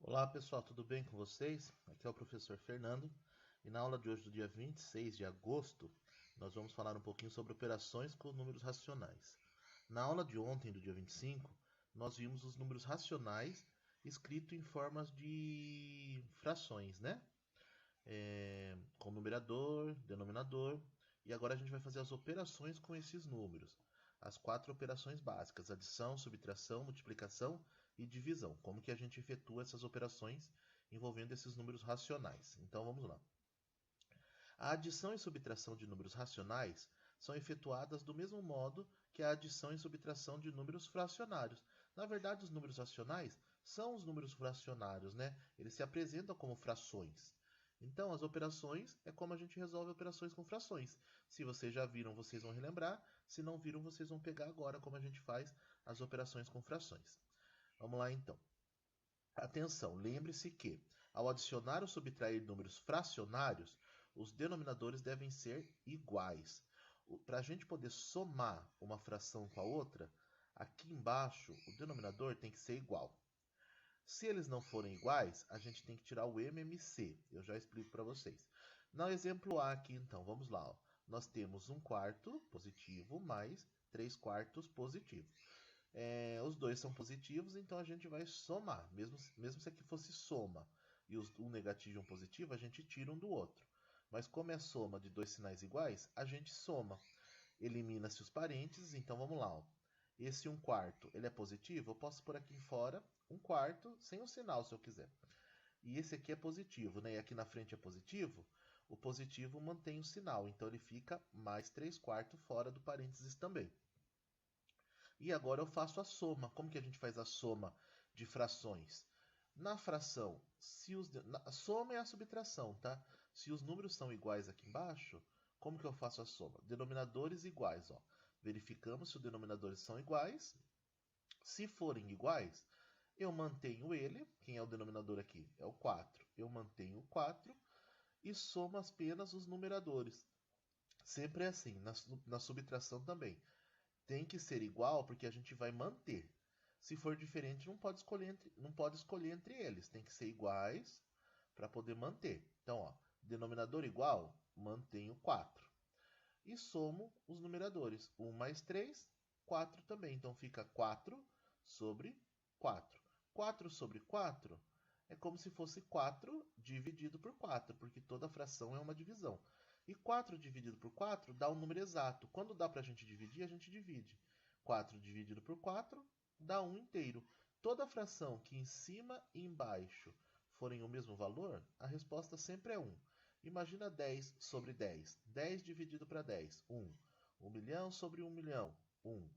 Olá pessoal, tudo bem com vocês? Aqui é o professor Fernando e na aula de hoje, do dia 26 de agosto, nós vamos falar um pouquinho sobre operações com números racionais. Na aula de ontem, do dia 25, nós vimos os números racionais escritos em formas de frações, né? Com numerador, denominador, e agora a gente vai fazer as operações com esses números. As 4 operações básicas: adição, subtração, multiplicação e divisão. Como que a gente efetua essas operações envolvendo esses números racionais? Então vamos lá. A adição e subtração de números racionais são efetuadas do mesmo modo que a adição e subtração de números fracionários. Na verdade, os números racionais são os números fracionários, né? Eles se apresentam como frações. Então, as operações é como a gente resolve operações com frações. Se vocês já viram, vocês vão relembrar. Se não viram, vocês vão pegar agora como a gente faz as operações com frações. Vamos lá, então. Atenção, lembre-se que, ao adicionar ou subtrair números fracionários, os denominadores devem ser iguais. Para a gente poder somar uma fração com a outra, aqui embaixo o denominador tem que ser igual. Se eles não forem iguais, a gente tem que tirar o MMC. Eu já explico para vocês. No exemplo A aqui, então, vamos lá. Ó. Nós temos 1/4 positivo mais 3/4 positivo. Os dois são positivos, então a gente vai somar. Mesmo se aqui fosse soma e um negativo e um positivo, a gente tira um do outro. Mas como é soma de dois sinais iguais, a gente soma. Elimina-se os parênteses, então vamos lá. Ó. Esse 1/4 ele é positivo, eu posso pôr aqui fora 1/4 sem o sinal se eu quiser. E esse aqui é positivo, né? E aqui na frente é positivo. O positivo mantém o sinal, então ele fica mais 3/4 fora do parênteses também. E agora eu faço a soma. Como que a gente faz a soma de frações? Na fração, a soma é a subtração, tá? Se os números são iguais aqui embaixo, como que eu faço a soma? Denominadores iguais, ó. Verificamos se os denominadores são iguais. Se forem iguais, eu mantenho ele. Quem é o denominador aqui? É o 4. Eu mantenho o 4 e somo apenas os numeradores. Sempre é assim, na subtração também. Tem que ser igual porque a gente vai manter. Se for diferente, não pode escolher entre eles. Tem que ser iguais para poder manter. Então, ó, denominador igual, mantenho 4. E somo os numeradores. 1 mais 3, 4 também. Então fica 4 sobre 4. 4 sobre 4 é como se fosse 4 dividido por 4, porque toda fração é uma divisão. E 4 dividido por 4 dá um número exato. Quando dá para a gente dividir, a gente divide. 4 dividido por 4 dá 1 inteiro. Toda fração que em cima e embaixo forem o mesmo valor, a resposta sempre é 1. Imagina 10 sobre 10. 10 dividido para 10, 1. 1 milhão sobre 1 milhão, 1.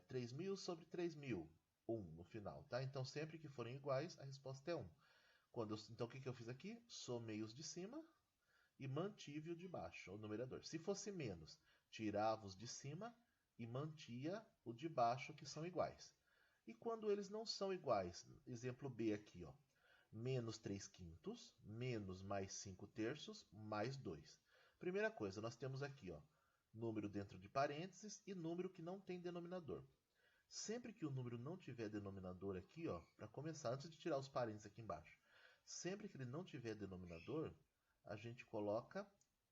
3 mil sobre 3 mil, 1 no final. Tá? Então, sempre que forem iguais, a resposta é 1. Então, o que eu fiz aqui? Somei os de cima e mantive o de baixo, o numerador. Se fosse menos, tirava os de cima e mantia o de baixo, que são iguais. E quando eles não são iguais, exemplo B aqui, ó, menos 3 quintos, menos mais 5 terços, mais 2. Primeira coisa, nós temos aqui, ó, número dentro de parênteses e número que não tem denominador. Sempre que o número não tiver denominador aqui, ó, para começar, antes de tirar os parênteses aqui embaixo, sempre que ele não tiver denominador, a gente coloca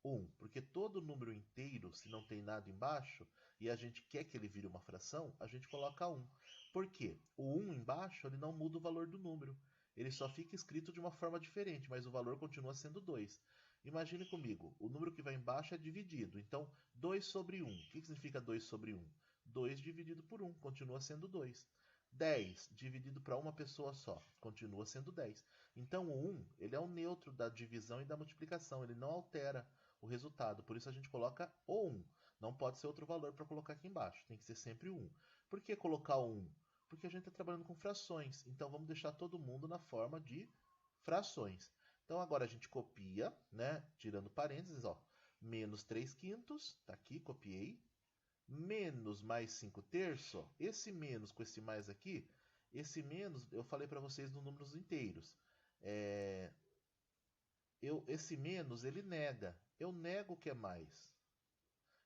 1, porque todo número inteiro, se não tem nada embaixo, e a gente quer que ele vire uma fração, a gente coloca 1. Por quê? O 1 embaixo ele não muda o valor do número. Ele só fica escrito de uma forma diferente, mas o valor continua sendo 2. Imagine comigo, o número que vai embaixo é dividido. Então, 2 sobre 1. O que significa 2 sobre 1? 2 dividido por 1, continua sendo 2. 10 dividido para uma pessoa só, continua sendo 10. Então o 1 ele é o neutro da divisão e da multiplicação, ele não altera o resultado, por isso a gente coloca o 1. Não pode ser outro valor para colocar aqui embaixo, tem que ser sempre o 1. Por que colocar o 1? Porque a gente está trabalhando com frações, então vamos deixar todo mundo na forma de frações. Então agora a gente copia, né, tirando parênteses, ó, menos 3 quintos, está aqui, copiei, menos mais 5 terços, esse menos com esse mais aqui, esse menos eu falei para vocês no números inteiros. Esse menos ele nega, eu nego que é mais.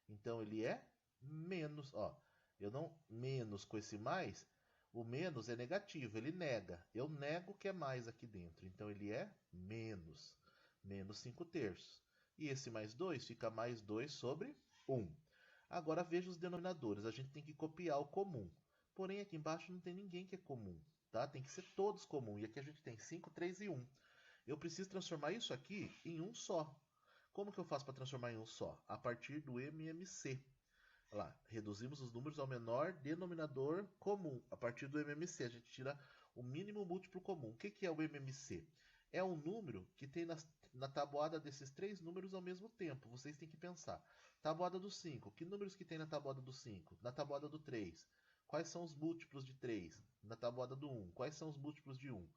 Então ele é menos, ó. Eu não menos com esse mais, O menos é negativo, ele nega. Eu nego que é mais aqui dentro, então ele é menos. Menos 5/3. E esse mais 2 fica mais 2 sobre 1. Agora veja os denominadores, a gente tem que copiar o comum. Porém aqui embaixo não tem ninguém que é comum, tá? Tem que ser todos comum. E aqui a gente tem 5, 3 e 1. Eu preciso transformar isso aqui em um só. Como que eu faço para transformar em um só? A partir do MMC. Olha lá, reduzimos os números ao menor denominador comum. A partir do MMC, a gente tira o mínimo múltiplo comum. O que é o MMC? É um número que tem na tabuada desses três números ao mesmo tempo. Vocês têm que pensar. Tabuada do 5. Que números que tem na tabuada do 5? Na tabuada do 3. Quais são os múltiplos de 3? Na tabuada do 1. Quais são os múltiplos de 1?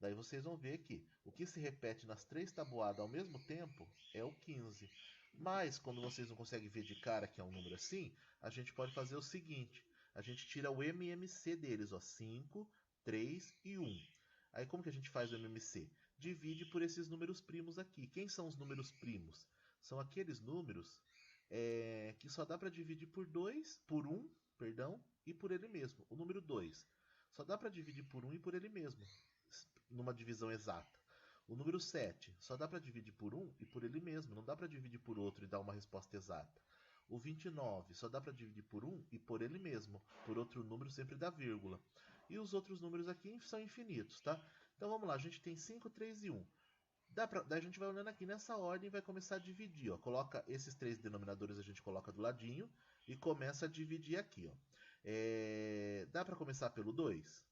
Daí vocês vão ver que o que se repete nas três tabuadas ao mesmo tempo é o 15. Mas, quando vocês não conseguem ver de cara que é um número assim, a gente pode fazer o seguinte. A gente tira o MMC deles, ó, 5, 3 e 1. Aí como que a gente faz o MMC? Divide por esses números primos aqui. Quem são os números primos? São aqueles números que só dá para dividir por 2, por 1, perdão, e por ele mesmo. O número 2 só dá para dividir por 1 e por ele mesmo, numa divisão exata. O número 7 só dá para dividir por 1 e por ele mesmo, não dá para dividir por outro e dar uma resposta exata. O 29 só dá para dividir por 1 e por ele mesmo, por outro número sempre dá vírgula. E os outros números aqui são infinitos, tá? Então vamos lá, a gente tem 5, 3 e 1. Daí a gente vai olhando aqui nessa ordem e vai começar a dividir. Ó. Coloca esses três denominadores, a gente coloca do ladinho e começa a dividir aqui. Ó. Dá para começar pelo 2?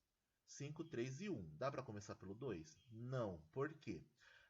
5, 3 e 1. Dá para começar pelo 2? Não. Por quê?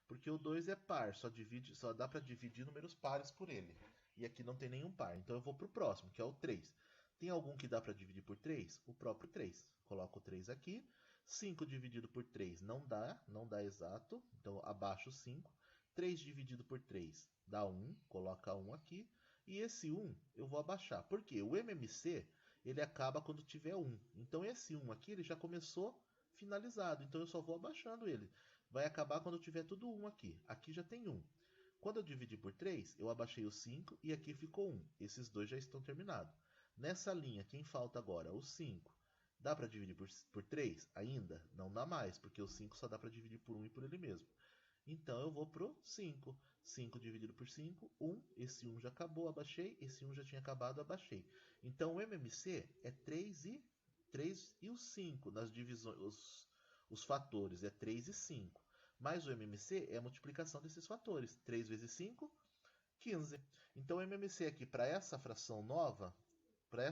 Porque o 2 é par, só dá para dividir números pares por ele. E aqui não tem nenhum par. Então eu vou para o próximo, que é o 3. Tem algum que dá para dividir por 3? O próprio 3. Coloco o 3 aqui. 5 dividido por 3 não dá exato. Então abaixo 5. 3 dividido por 3 dá 1. Coloca 1 aqui. E esse 1 eu vou abaixar. Por quê? O MMC ele acaba quando tiver 1. Então esse 1 aqui ele já começou finalizado. Então eu só vou abaixando ele. Vai acabar quando tiver tudo 1 aqui. Aqui já tem 1. Quando eu dividi por 3, eu abaixei o 5 e aqui ficou 1. Esses dois já estão terminados. Nessa linha, quem falta agora? O 5. Dá para dividir por 3? Ainda? Não dá mais, porque o 5 só dá para dividir por 1 e por ele mesmo. Então eu vou pro 5. 5 dividido por 5, 1. Esse 1 já acabou, abaixei. Esse 1 já tinha acabado, abaixei. Então o MMC é 3 e o 5 nas divisões, os fatores é 3 e 5. Mas o MMC é a multiplicação desses fatores. 3 vezes 5, 15. Então o MMC aqui para essa fração nova, para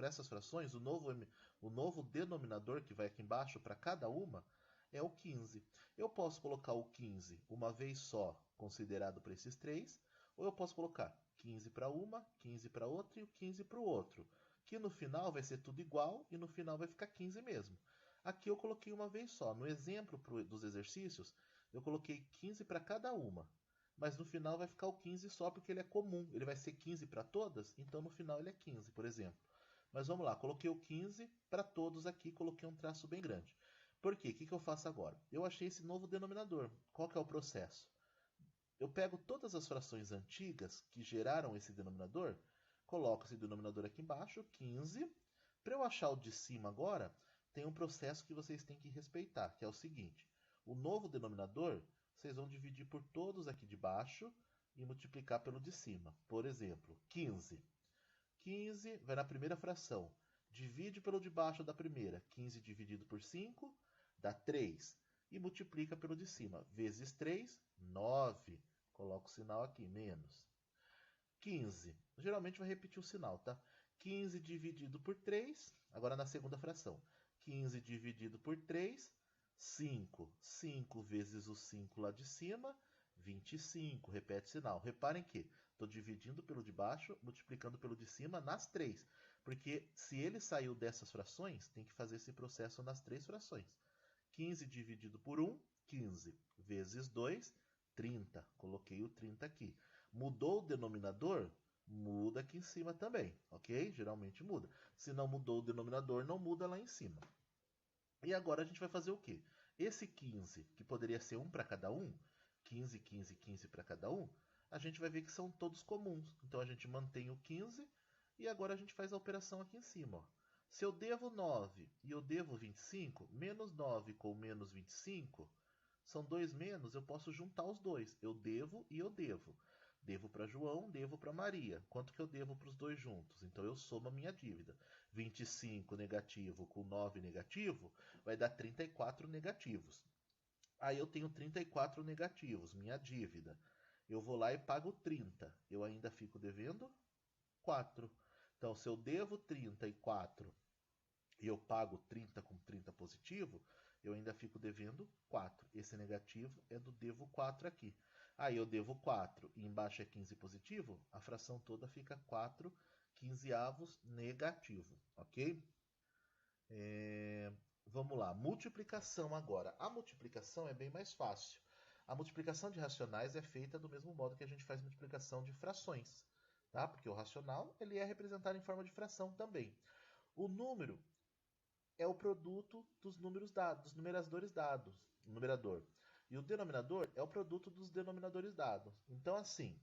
essas frações, o novo denominador que vai aqui embaixo para cada uma é o 15. Eu posso colocar o 15 uma vez só, considerado para esses três, ou eu posso colocar 15 para uma, 15 para outra e o 15 para o outro, que no final vai ser tudo igual e no final vai ficar 15 mesmo. Aqui eu coloquei uma vez só. No exemplo dos exercícios, eu coloquei 15 para cada uma. Mas no final vai ficar o 15 só porque ele é comum. Ele vai ser 15 para todas, então no final ele é 15, por exemplo. Mas vamos lá, coloquei o 15 para todos aqui, coloquei um traço bem grande. Por quê? O que eu faço agora? Eu achei esse novo denominador. Qual que é o processo? Eu pego todas as frações antigas que geraram esse denominador, coloco esse denominador aqui embaixo, 15. Para eu achar o de cima agora, tem um processo que vocês têm que respeitar, que é o seguinte. O novo denominador, vocês vão dividir por todos aqui de baixo e multiplicar pelo de cima. Por exemplo, 15. 15 vai na primeira fração. Divide pelo de baixo da primeira. 15 dividido por 5 dá 3. E multiplica pelo de cima. Vezes 3, 9. Coloca o sinal aqui, menos. 15. Geralmente vai repetir o sinal, tá? 15 dividido por 3. Agora na segunda fração. 15 dividido por 3, 5. 5 vezes o 5 lá de cima, 25. Repete o sinal. Reparem que estou dividindo pelo de baixo, multiplicando pelo de cima nas três. Porque se ele saiu dessas frações, tem que fazer esse processo nas três frações. 15 dividido por 1, 15. Vezes 2, 30. Coloquei o 30 aqui. Mudou o denominador? Muda aqui em cima também, ok? Geralmente muda. Se não mudou o denominador, não muda lá em cima. E agora a gente vai fazer o quê? Esse 15, que poderia ser 1 para cada um, 15, 15, 15 para cada um, a gente vai ver que são todos comuns. Então a gente mantém o 15 e agora a gente faz a operação aqui em cima. Ó. Se eu devo 9 e eu devo 25, menos 9 com menos 25, são dois menos, eu posso juntar os dois. Eu devo e eu devo. Devo para João, devo para Maria. Quanto que eu devo para os dois juntos? Então eu somo a minha dívida. 25 negativo com 9 negativo vai dar 34 negativos. Aí eu tenho 34 negativos, minha dívida. Eu vou lá e pago 30. Eu ainda fico devendo 4. Então, se eu devo 34 e eu pago 30 com 30 positivo, eu ainda fico devendo 4. Esse negativo é do devo 4 aqui. Aí eu devo 4 e embaixo é 15 positivo, a fração toda fica 4 quinzeavos negativo, ok? Vamos lá, multiplicação agora. A multiplicação é bem mais fácil. A multiplicação de racionais é feita do mesmo modo que a gente faz multiplicação de frações, tá? Porque o racional ele é representado em forma de fração também. O número é o produto dos números dados, dos numeradores dados, numerador. E o denominador é o produto dos denominadores dados. Então, assim,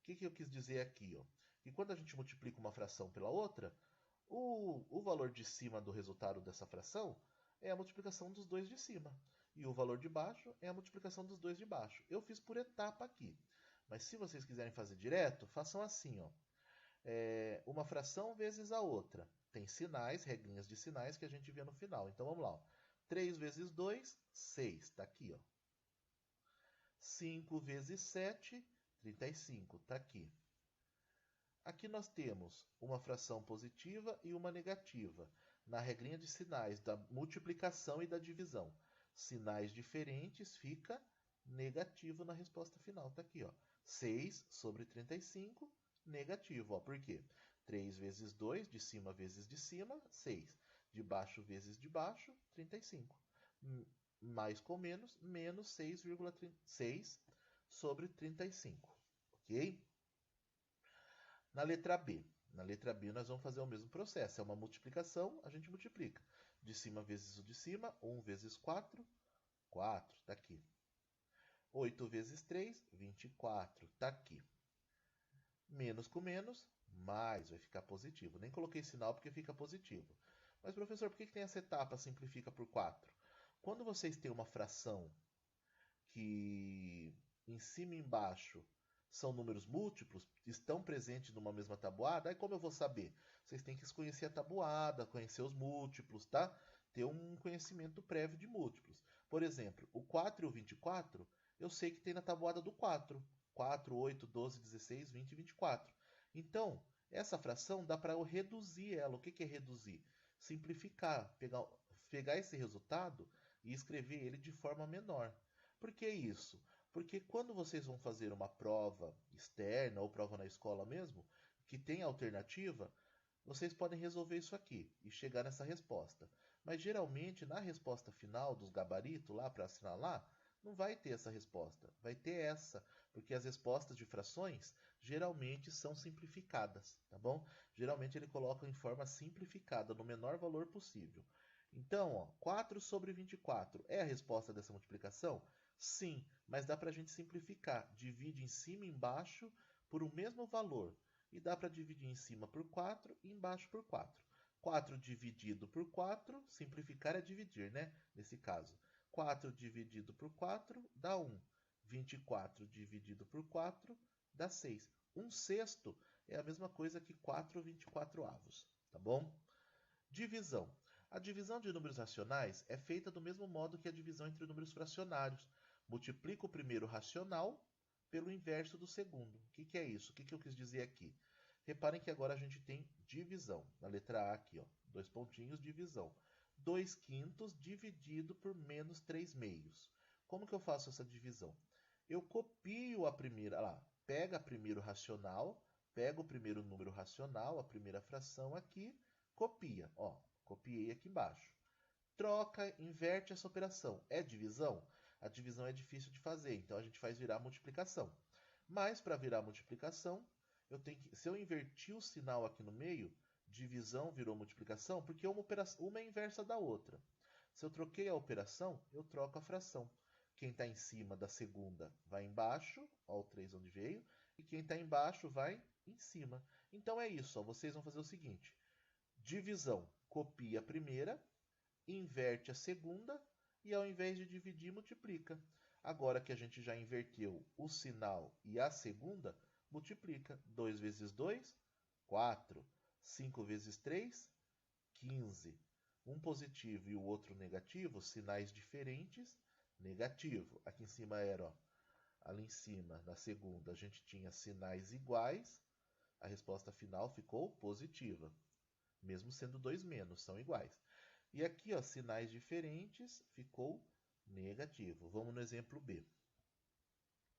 o que eu quis dizer aqui? Ó? Que quando a gente multiplica uma fração pela outra, o valor de cima do resultado dessa fração é a multiplicação dos dois de cima. E o valor de baixo é a multiplicação dos dois de baixo. Eu fiz por etapa aqui. Mas se vocês quiserem fazer direto, façam assim, ó. Uma fração vezes a outra. Tem sinais, regrinhas de sinais que a gente vê no final. Então vamos lá. Ó. 3 vezes 2, 6. Está aqui. Ó. 5 vezes 7, 35. Está aqui. Aqui nós temos uma fração positiva e uma negativa, na regrinha de sinais da multiplicação e da divisão. Sinais diferentes fica negativo na resposta final. Está aqui, ó. 6 sobre 35, negativo. Ó. Por quê? 3 vezes 2, de cima vezes de cima, 6. De baixo vezes de baixo, 35. Mais com menos, menos 6,6 sobre 35. Ok? Na letra B. Na letra B nós vamos fazer o mesmo processo. É uma multiplicação, a gente multiplica. De cima vezes o de cima, 1 vezes 4, 4, está aqui. 8 vezes 3, 24, está aqui. Menos com menos, mais, vai ficar positivo. Nem coloquei sinal porque fica positivo. Mas, professor, por que tem essa etapa simplifica por 4? Quando vocês têm uma fração que em cima e embaixo são números múltiplos, estão presentes numa mesma tabuada, aí como eu vou saber? Vocês têm que conhecer a tabuada, conhecer os múltiplos, tá? Ter um conhecimento prévio de múltiplos. Por exemplo, o 4 e o 24, eu sei que tem na tabuada do 4. 4, 8, 12, 16, 20 e 24. Então, essa fração dá para eu reduzir ela. O que é reduzir? Simplificar, pegar esse resultado e escrever ele de forma menor. Por que isso? Porque quando vocês vão fazer uma prova externa ou prova na escola mesmo, que tem alternativa, vocês podem resolver isso aqui e chegar nessa resposta. Mas geralmente na resposta final dos gabaritos lá para assinalar, não vai ter essa resposta, vai ter essa, porque as respostas de frações geralmente são simplificadas, tá bom? Geralmente ele coloca em forma simplificada, no menor valor possível. Então, ó, 4 sobre 24 é a resposta dessa multiplicação? Sim, mas dá para a gente simplificar. Divide em cima e embaixo por o mesmo valor. E dá para dividir em cima por 4 e embaixo por 4. 4 dividido por 4, simplificar é dividir, né? Nesse caso. 4 dividido por 4 dá 1. 24 dividido por 4 dá 6. 1 sexto é a mesma coisa que 4 24avos, tá bom? Divisão. A divisão de números racionais é feita do mesmo modo que a divisão entre números fracionários. Multiplica o primeiro racional pelo inverso do segundo. O que é isso? O que eu quis dizer aqui? Reparem que agora a gente tem divisão. Na letra A aqui, ó, 2 pontinhos, divisão. 2 quintos dividido por menos 3 meios. Como que eu faço essa divisão? Eu copio a primeira, lá, pega primeiro racional, pega o primeiro número racional, a primeira fração aqui, copia, ó, copiei aqui embaixo. Troca, inverte essa operação. É divisão? A divisão é difícil de fazer, então a gente faz virar multiplicação. Mas para virar multiplicação, se eu invertir o sinal aqui no meio, divisão virou multiplicação, porque uma é inversa da outra. Se eu troquei a operação, eu troco a fração. Quem está em cima da segunda vai embaixo, ó, o 3 onde veio, e quem está embaixo vai em cima. Então é isso, ó, vocês vão fazer o seguinte. Divisão, copia a primeira, inverte a segunda e ao invés de dividir, multiplica. Agora que a gente já inverteu o sinal e a segunda, multiplica. 2 vezes 2, 4. 5 vezes 3, 15. Um positivo e o outro negativo, sinais diferentes, negativo. Aqui em cima era, ó, ali em cima, na segunda, a gente tinha sinais iguais, a resposta final ficou positiva. Mesmo sendo 2 menos, são iguais. E aqui, ó, sinais diferentes, ficou negativo. Vamos no exemplo B.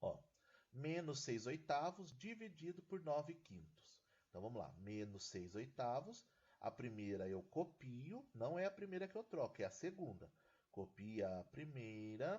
Ó, menos 6 oitavos dividido por 9 quintos. Então, vamos lá. Menos 6 oitavos. A primeira eu copio, não é a primeira que eu troco, é a segunda. Copia a primeira.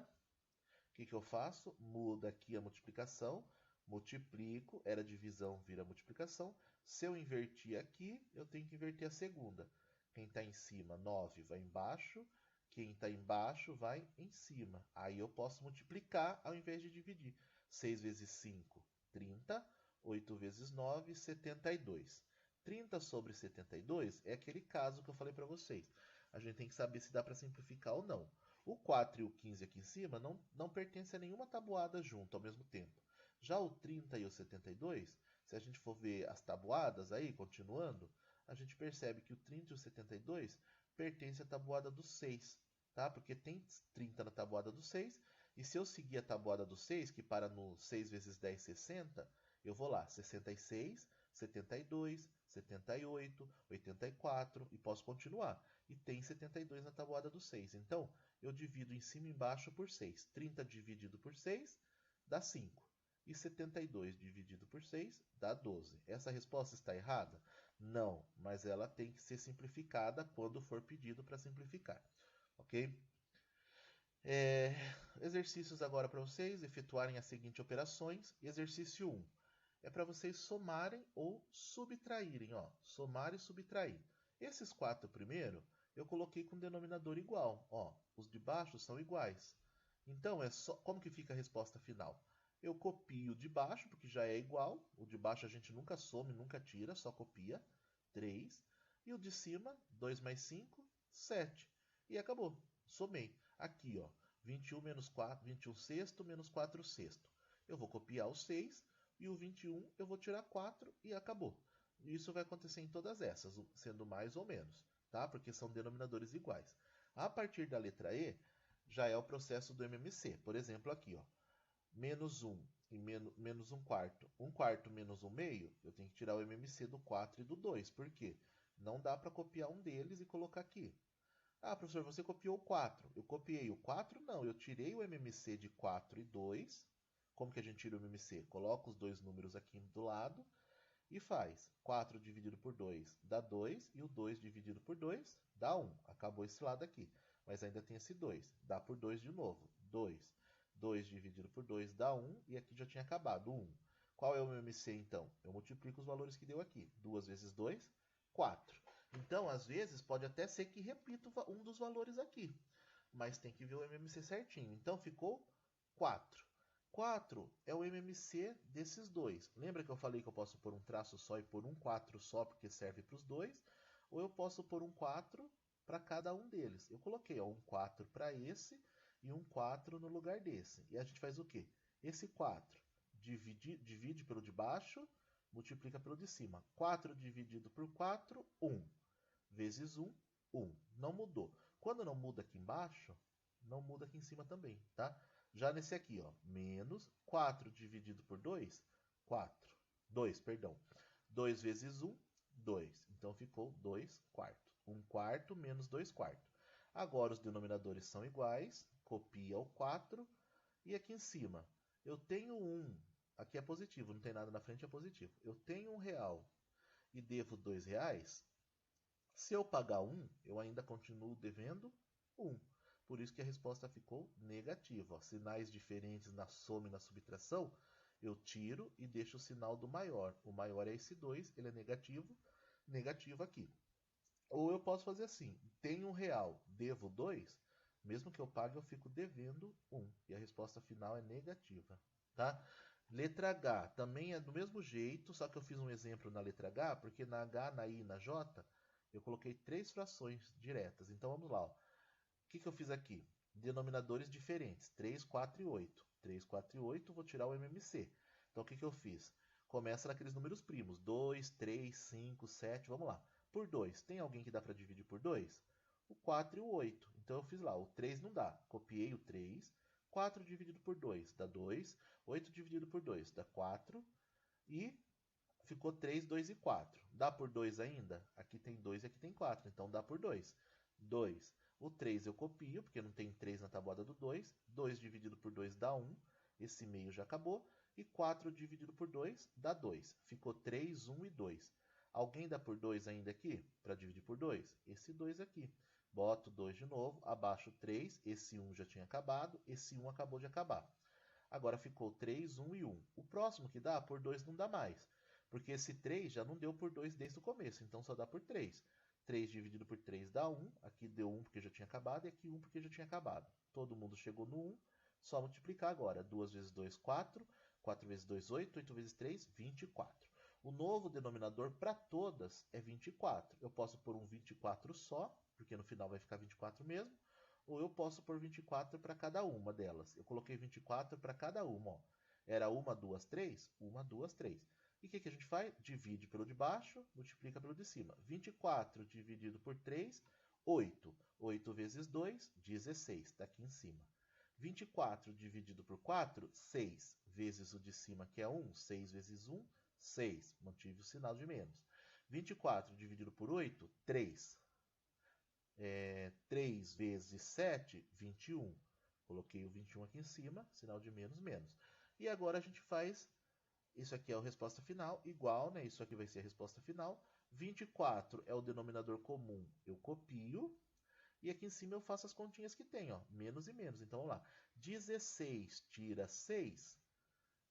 O que eu faço? Muda aqui a multiplicação. Multiplico, era divisão, vira multiplicação. Se eu invertir aqui, eu tenho que inverter a segunda. Quem está em cima, 9, vai embaixo. Quem está embaixo, vai em cima. Aí eu posso multiplicar ao invés de dividir. 6 vezes 5, 30. 8 vezes 9, 72. 30 sobre 72 é aquele caso que eu falei para vocês. A gente tem que saber se dá para simplificar ou não. O 4 e o 15 aqui em cima não pertencem a nenhuma tabuada junto ao mesmo tempo. Já o 30 e o 72, se a gente for ver as tabuadas aí, continuando, a gente percebe que o 30 e o 72 pertencem à tabuada do 6, tá? Porque tem 30 na tabuada do 6, e se eu seguir a tabuada do 6, que para no 6 vezes 10, 60, eu vou lá, 66, 72, 78, 84, e posso continuar. E tem 72 na tabuada do 6. Então, eu divido em cima e embaixo por 6. 30 dividido por 6 dá 5. E 72 dividido por 6 dá 12. Essa resposta está errada? Não, mas ela tem que ser simplificada quando for pedido para simplificar. Ok? Exercícios agora para vocês efetuarem as seguintes operações. Exercício 1 é para vocês somarem ou subtraírem. Ó, somar e subtrair. Esses 4 primeiro eu coloquei com denominador igual. Ó, os de baixo são iguais. Então, como que fica a resposta final? Eu copio o de baixo, porque já é igual. O de baixo a gente nunca soma e nunca tira, só copia. 3. E o de cima, 2 mais 5, 7. E acabou. Somei. Aqui, ó, 21 menos 4, 21 sexto menos 4 sexto. Eu vou copiar o 6 e o 21 eu vou tirar 4 e acabou. Isso vai acontecer em todas essas, sendo mais ou menos, tá? Porque são denominadores iguais. A partir da letra E, já é o processo do MMC. Por exemplo, aqui, ó, menos 1 e menos 1 quarto. 1 quarto menos 1 meio, eu tenho que tirar o MMC do 4 e do 2. Por quê? Não dá para copiar um deles e colocar aqui. Ah, professor, você copiou o 4. Eu copiei o 4? Não, eu tirei o MMC de 4 e 2. Como que a gente tira o MMC? Coloca os dois números aqui do lado e faz 4 dividido por 2 dá 2 e o 2 dividido por 2 dá 1. Acabou esse lado aqui, mas ainda tem esse 2. Dá por 2 de novo, 2. 2 dividido por 2 dá 1 e aqui já tinha acabado, 1. Qual é o MMC então? Eu multiplico os valores que deu aqui. 2 vezes 2, 4. Então, às vezes, pode até ser que repita um dos valores aqui, mas tem que ver o MMC certinho. Então, ficou 4. 4 é o MMC desses dois. Lembra que eu falei que eu posso pôr um traço só e pôr um 4 só, porque serve para os dois? Ou eu posso pôr um 4 para cada um deles. Eu coloquei ó, um 4 para esse e um 4 no lugar desse. E a gente faz o quê? Esse 4 divide pelo de baixo, multiplica pelo de cima. 4 dividido por 4, 1. Vezes 1, 1. Não mudou. Quando não muda aqui embaixo, não muda aqui em cima também, tá? Já nesse aqui, ó, menos 4 dividido por 2, 4. 2, perdão. 2 vezes 1, 2. Então ficou 2 quartos. 1 quarto menos 2 quartos. Agora os denominadores são iguais, copia o 4. E aqui em cima, eu tenho 1. Aqui é positivo, não tem nada na frente, é positivo. Eu tenho R$1 e devo R$2. Se eu pagar 1, eu ainda continuo devendo 1. Por isso que a resposta ficou negativa. Ó, sinais diferentes na soma e na subtração, eu tiro e deixo o sinal do maior. O maior é esse 2, ele é negativo, negativo aqui. Ou eu posso fazer assim, tenho R$1, devo 2, mesmo que eu pague, eu fico devendo 1. E a resposta final é negativa, tá? Letra H também é do mesmo jeito, só que eu fiz um exemplo na letra H, porque na H, na I e na J, Eu coloquei 3 frações diretas. Então vamos lá. Ó. O que eu fiz aqui? Denominadores diferentes, 3, 4 e 8. 3, 4 e 8, vou tirar o MMC. Então o que eu fiz? Começa naqueles números primos, 2, 3, 5, 7, vamos lá. Por 2, tem alguém que dá para dividir por 2? O 4 e o 8. Então eu fiz lá, o 3 não dá. Copiei o 3, 4 dividido por 2 dá 2, 8 dividido por 2 dá 4 e ficou 3, 2 e 4. Dá por 2 ainda? Aqui tem 2 e aqui tem 4, então dá por 2. 2. O 3 eu copio, porque não tem 3 na tabuada do 2. 2 dividido por 2 dá 1. Esse meio já acabou. E 4 dividido por 2 dá 2. Ficou 3, 1 e 2. Alguém dá por 2 ainda aqui? Para dividir por 2? Esse 2 aqui. Boto 2 de novo, abaixo 3. Esse 1 já tinha acabado. Esse 1 acabou de acabar. Agora ficou 3, 1 e 1. O próximo que dá, por 2 não dá mais. Porque esse 3 já não deu por 2 desde o começo, então só dá por 3. 3 dividido por 3 dá 1. Aqui deu 1 porque já tinha acabado e aqui 1 porque já tinha acabado. Todo mundo chegou no 1. Só multiplicar agora. 2 vezes 2, 4. 4 vezes 2, 8. 8 vezes 3, 24. O novo denominador para todas é 24. Eu posso pôr um 24 só, porque no final vai ficar 24 mesmo. Ou eu posso pôr 24 para cada uma delas. Eu coloquei 24 para cada uma. Ó. Era 1, 2, 3? 1, 2, 3. E o que a gente faz? Divide pelo de baixo, multiplica pelo de cima. 24 dividido por 3, 8. 8 vezes 2, 16. Está aqui em cima. 24 dividido por 4, 6. Vezes o de cima, que é 1. 6 vezes 1, 6. Mantive o sinal de menos. 24 dividido por 8, 3. 3 vezes 7, 21. Coloquei o 21 aqui em cima, sinal de menos, menos. E agora a gente faz, isso aqui é a resposta final, igual, né? Isso aqui vai ser a resposta final. 24 é o denominador comum, eu copio. E aqui em cima eu faço as continhas que tem, ó, menos e menos. Então vamos lá. 16 tira 6,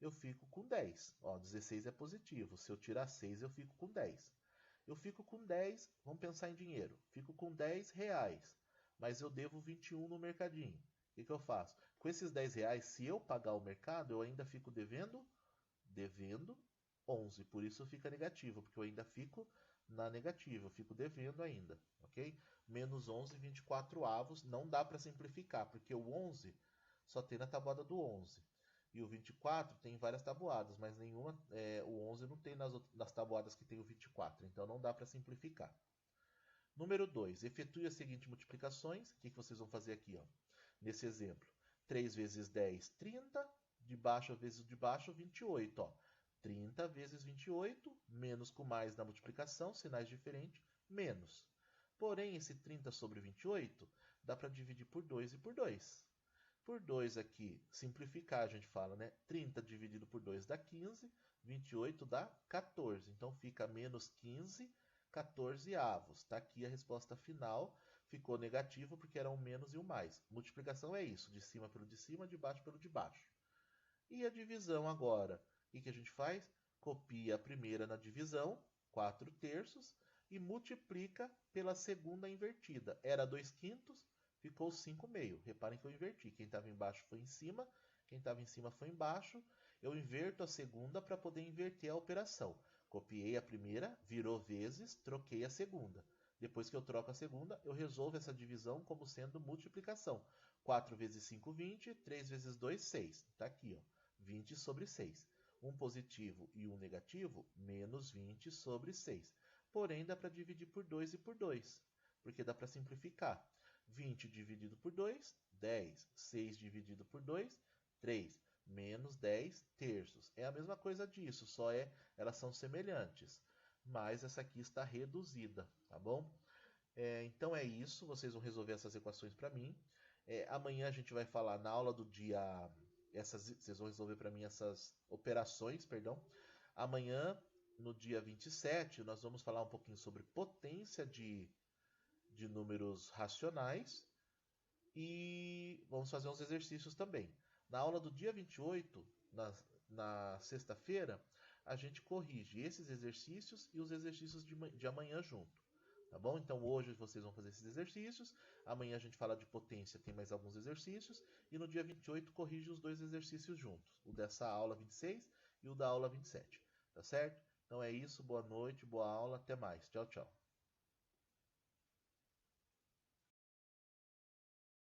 eu fico com 10. Ó, 16 é positivo. Se eu tirar 6, eu fico com 10. Eu fico com 10, vamos pensar em dinheiro. Fico com 10 reais, mas eu devo 21 no mercadinho. O que eu faço? Com esses 10 reais, se eu pagar o mercado, eu ainda fico devendo 11. Por isso fica negativo, porque eu ainda fico na negativa, eu fico devendo ainda, ok? Menos 11, 24 avos, não dá para simplificar, porque o 11 só tem na tabuada do 11. E o 24 tem várias tabuadas, mas nenhuma, o 11 não tem nas tabuadas que tem o 24, então não dá para simplificar. Número 2, efetue as seguintes multiplicações. O que vocês vão fazer aqui? Ó? Nesse exemplo, 3 vezes 10, 30, de baixo vezes de baixo, 28. Ó. 30 vezes 28, menos com mais na multiplicação, sinais diferentes, menos. Porém, esse 30 sobre 28 dá para dividir por 2 e por 2. Por 2 aqui, simplificar, a gente fala, né? 30 dividido por 2 dá 15, 28 dá 14. Então fica menos 15, 14 avos. Está aqui a resposta final. Ficou negativo porque era um menos e um mais. Multiplicação é isso, de cima pelo de cima, de baixo pelo de baixo. E a divisão agora, o que a gente faz? Copia a primeira na divisão, 4 terços, e multiplica pela segunda invertida. Era 2 quintos, ficou 5 meio. Reparem que eu inverti. Quem estava embaixo foi em cima, quem estava em cima foi embaixo. Eu inverto a segunda para poder inverter a operação. Copiei a primeira, virou vezes, troquei a segunda. Depois que eu troco a segunda, eu resolvo essa divisão como sendo multiplicação. 4 vezes 5, 20. 3 vezes 2, 6. Está aqui, ó. 20 sobre 6. Um positivo e um negativo, menos 20 sobre 6. Porém, dá para dividir por 2 e por 2, porque dá para simplificar. 20 dividido por 2, 10. 6 dividido por 2, 3. Menos 10 terços. É a mesma coisa disso, só elas são semelhantes. Mas essa aqui está reduzida, tá bom? Então é isso, vocês vão resolver essas equações para mim. Amanhã a gente vai falar na aula do dia... vocês vão resolver para mim essas operações, perdão. Amanhã, no dia 27, nós vamos falar um pouquinho sobre potência de números racionais e vamos fazer uns exercícios também. Na aula do dia 28, na sexta-feira, a gente corrige esses exercícios e os exercícios de amanhã junto. Tá bom? Então hoje vocês vão fazer esses exercícios, amanhã a gente fala de potência, tem mais alguns exercícios, e no dia 28 corrige os dois exercícios juntos, o dessa aula 26 e o da aula 27. Tá certo? Então é isso, boa noite, boa aula, até mais. Tchau, tchau.